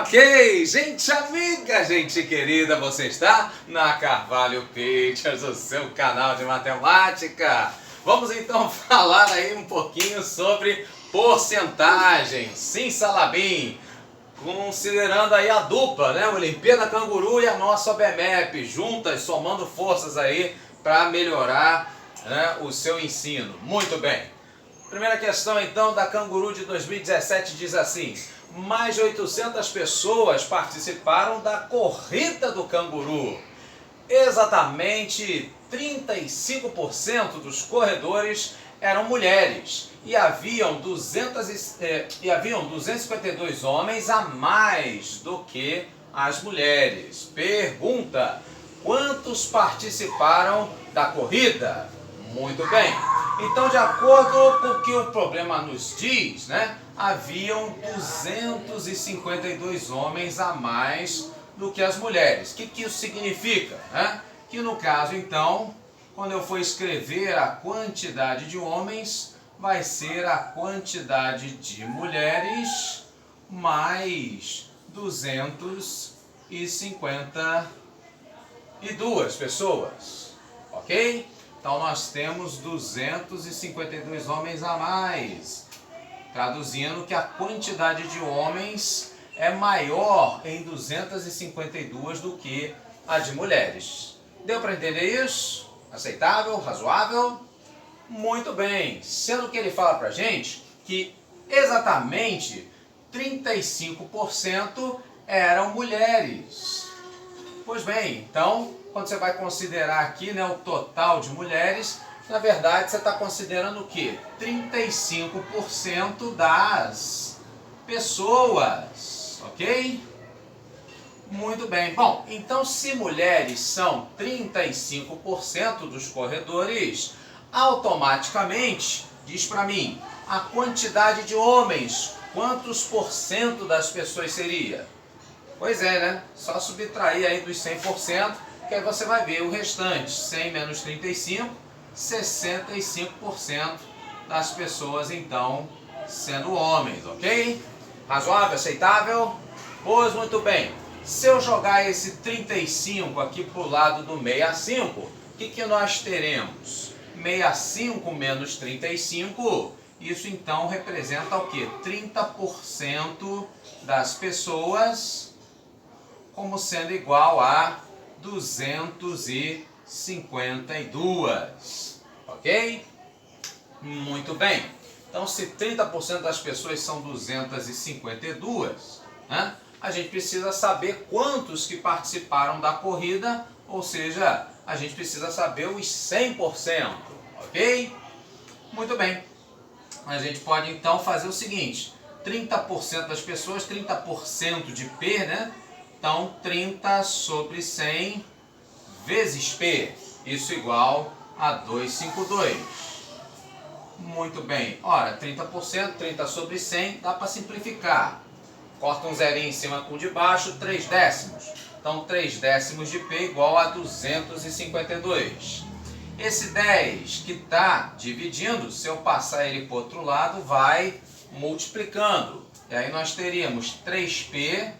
Ok, gente amiga, gente querida, você está na Carvalho Pictures, o seu canal de matemática. Vamos então falar aí um pouquinho sobre porcentagem. Sim, Salabim, considerando aí a dupla, né? Olimpíada Canguru e a nossa OBMEP, juntas, somando forças aí para melhorar, né, o seu ensino. Muito bem. Primeira questão então da Canguru de 2017 diz assim: mais de 800 pessoas participaram da corrida do canguru. Exatamente 35% dos corredores eram mulheres e haviam 252 homens a mais do que as mulheres. Pergunta: quantos participaram da corrida? Muito bem. Então, de acordo com o que o problema nos diz, né, haviam 252 homens a mais do que as mulheres. O que isso significa? Né? Que no caso, então, quando eu for escrever a quantidade de homens, vai ser a quantidade de mulheres mais 252 pessoas. Ok? Então nós temos 252 homens a mais, traduzindo que a quantidade de homens é maior em 252 do que a de mulheres. Deu para entender isso? Aceitável? Razoável? Muito bem, sendo que ele fala para a gente que exatamente 35% eram mulheres. Pois bem, então, quando você vai considerar aqui, né, o total de mulheres, na verdade você está considerando o quê? 35% das pessoas, ok? Muito bem. Bom, então se mulheres são 35% dos corredores, automaticamente, diz para mim, a quantidade de homens, quantos por cento das pessoas seria? Pois é, né? Só subtrair aí dos 100%, que aí você vai ver o restante. 100 menos 35, 65% das pessoas, então, sendo homens, ok? Razoável, aceitável? Pois muito bem. Se eu jogar esse 35 aqui para o lado do 65, o que nós teremos? 65 menos 35, isso então representa o quê? 30% das pessoas, como sendo igual a 252, ok? Muito bem. Então, se 30% das pessoas são 252, né, a gente precisa saber quantos que participaram da corrida, ou seja, a gente precisa saber os 100%, ok? Muito bem. A gente pode então fazer o seguinte: 30% das pessoas, 30% de P, né? Então, 30 sobre 100 vezes P, isso igual a 252. Muito bem. Ora, 30%, 30 sobre 100, dá para simplificar. Corta um zerinho em cima com o de baixo, 3 décimos. Então, 3 décimos de P igual a 252. Esse 10 que está dividindo, se eu passar ele para o outro lado, vai multiplicando. E aí nós teríamos 3P,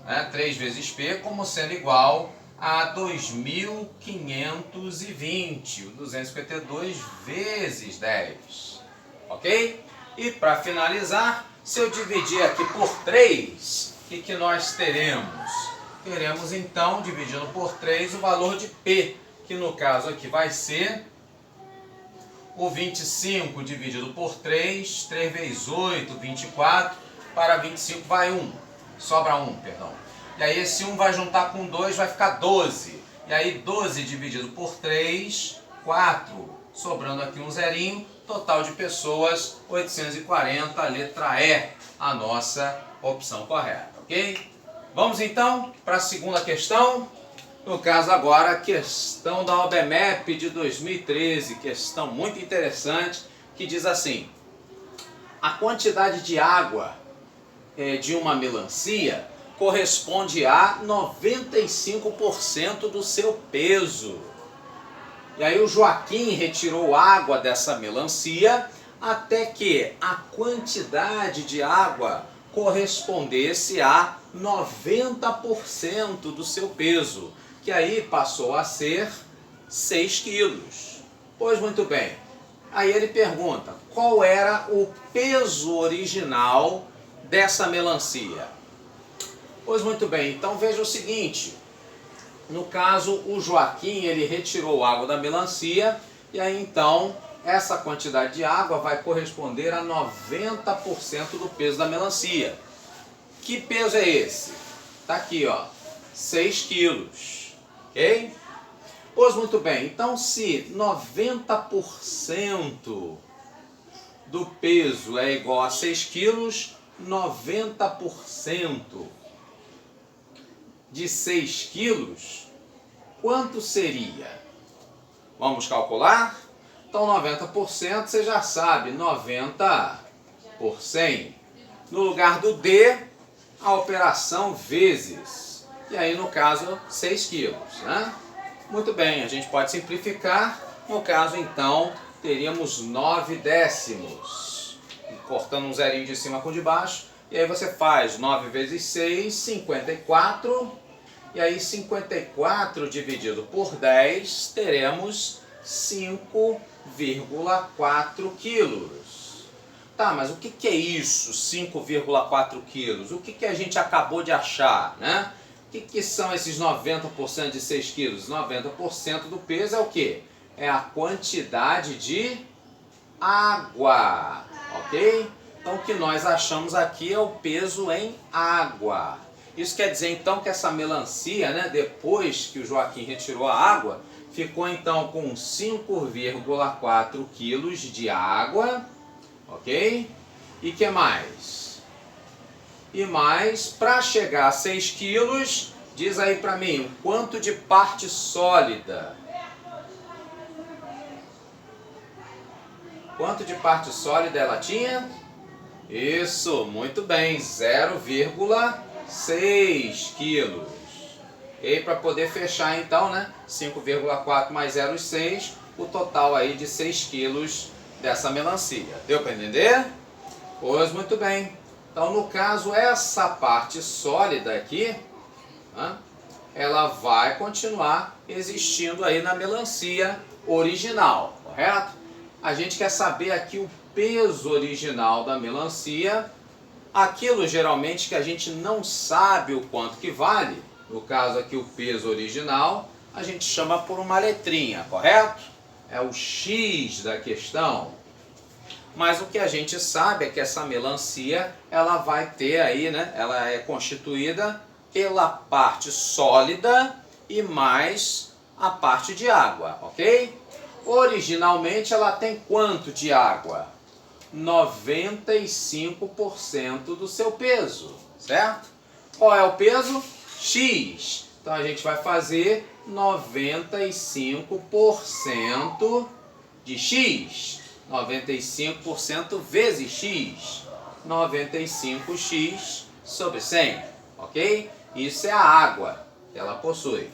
né, 3 vezes P, como sendo igual a 2520, o 252 vezes 10, ok? E para finalizar, se eu dividir aqui por 3, o que nós teremos? Teremos então, dividindo por 3, o valor de P, que no caso aqui vai ser o 25 dividido por 3, 3 vezes 8, 24, para 25 vai 1. Sobra 1, perdão. E aí esse 1 vai juntar com 2, vai ficar 12. E aí 12 dividido por 3, 4. Sobrando aqui um zerinho, total de pessoas 840, letra E, a nossa opção correta, ok? Vamos então para a segunda questão. No caso agora, a questão da OBMEP de 2013, questão muito interessante, que diz assim: a quantidade de água de uma melancia corresponde a 95% do seu peso. E aí o Joaquim retirou água dessa melancia até que a quantidade de água correspondesse a 90% do seu peso, que aí passou a ser 6 quilos. Pois muito bem, aí ele pergunta, qual era o peso original dessa melancia? Pois muito bem, então veja o seguinte, no caso o Joaquim, ele retirou água da melancia, e aí então essa quantidade de água vai corresponder a 90% do peso da melancia. Que peso é esse? Tá aqui, ó, 6 quilos, ok? Pois muito bem, então se 90% do peso é igual a 6 quilos, 90% de 6 quilos, quanto seria? Vamos calcular? Então 90% você já sabe, 90 por 100. No lugar do D, a operação vezes. E aí no caso 6 quilos, né? Muito bem, a gente pode simplificar. No caso então, teríamos 9 décimos. Cortando um zerinho de cima com o de baixo. E aí você faz 9 vezes 6, 54. E aí 54 dividido por 10, teremos 5,4 quilos. Tá, mas o que é isso, 5,4 quilos? O que a gente acabou de achar, né? O que são esses 90% de 6 quilos? 90% do peso é o quê? É a quantidade de água, ok? Então o que nós achamos aqui é o peso em água. Isso quer dizer então que essa melancia, né, depois que o Joaquim retirou a água, ficou então com 5,4 quilos de água, ok? E que mais? E mais, para chegar a 6 quilos, diz aí para mim, o quanto de parte sólida? Quanto de parte sólida ela tinha? Isso, muito bem, 0,6 quilos. E para poder fechar então, né, 5,4 mais 0,6, o total aí de 6 quilos dessa melancia. Deu para entender? Pois muito bem. Então no caso, essa parte sólida aqui, né, ela vai continuar existindo aí na melancia original, correto? A gente quer saber aqui o peso original da melancia, aquilo geralmente que a gente não sabe o quanto que vale, no caso aqui o peso original, a gente chama por uma letrinha, correto? É o X da questão. Mas o que a gente sabe é que essa melancia, ela vai ter aí, né, ela é constituída pela parte sólida e mais a parte de água, ok? Originalmente ela tem quanto de água? 95% do seu peso, certo? Qual é o peso? X. Então a gente vai fazer 95% de X. 95% vezes X. 95x sobre 100, ok? Isso é a água que ela possui.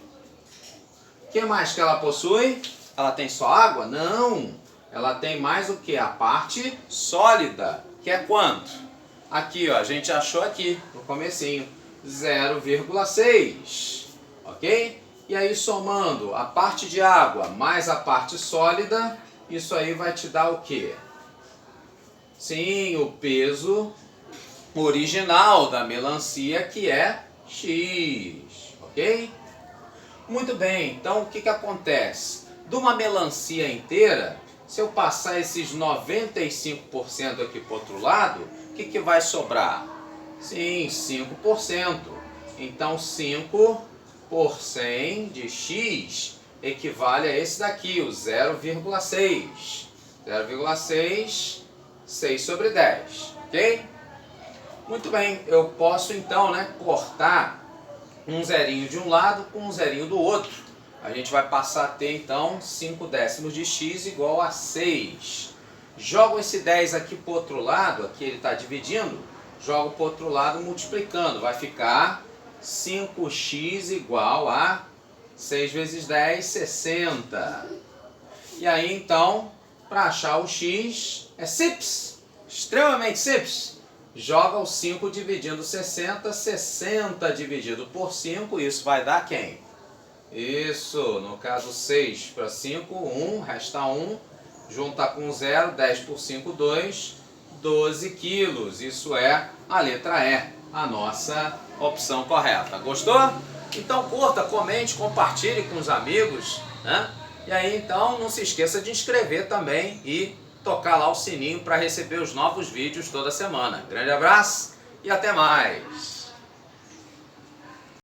O que mais que ela possui? Ela tem só água? Não! Ela tem mais o que? A parte sólida, que é quanto? Aqui, ó, a gente achou aqui, no comecinho, 0,6, ok? E aí somando a parte de água mais a parte sólida, isso aí vai te dar o quê? Sim, o peso original da melancia, que é X, ok? Muito bem, então o que acontece? De uma melancia inteira, se eu passar esses 95% aqui para o outro lado, o que vai sobrar? Sim, 5%. Então 5 por 100 de X equivale a esse daqui, o 0,6. 0,6, 6 sobre 10, ok? Muito bem, eu posso então, né, cortar um zerinho de um lado com um zerinho do outro. A gente vai passar a ter então 5 décimos de X igual a 6. Jogo esse 10 aqui para o outro lado, aqui ele está dividindo, jogo para o outro lado multiplicando, vai ficar 5x igual a 6 vezes 10, 60. E aí então, para achar o x, é simples, extremamente simples. joga o 5 dividindo 60, 60 dividido por 5, isso vai dar quem? Isso, no caso 6 para 5, 1, resta 1, junta com 0, 10 por 5, 2, 12 quilos. Isso é a letra E, a nossa opção correta. Gostou? Então curta, comente, compartilhe com os amigos, né? E aí então não se esqueça de inscrever também e tocar lá o sininho para receber os novos vídeos toda semana. Grande abraço e até mais!